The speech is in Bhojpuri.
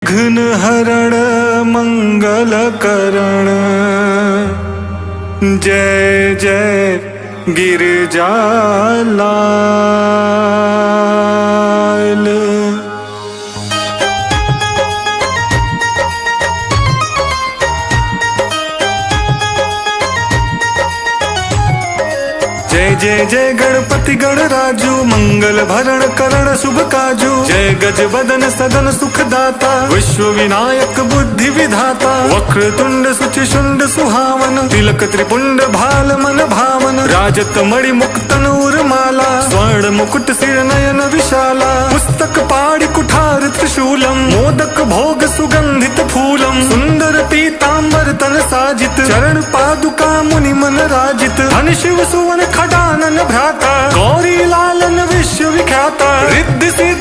घ्नहरण मंगल करण, जय जय गिरिजालाल। जय जय जय गणपति गणराजू, मंगल भरण करण शुभ काजू। जय गज बदन सदन सुखदाता, विश्व विनायक बुद्धि विधाता। वक्रतुंड सुचिशुंड सुहावन, तिलक त्रिपुंड भाल मन भावन। राजत मणि मुक्तन उर्माला, स्वर्ण मुकुट सिर नयन विशाला। पुस्तक पाणि कुठार त्रिशूलम, मोदक भोग सुगंधित फूलम। सुंदर पीतांबर तन साजित, चरण पादुका मुनि मन राजित। धन शिव सुवन खडानन भ्राता, गौरी लालन विश्व विख्याता। रिद्धि सिद्धि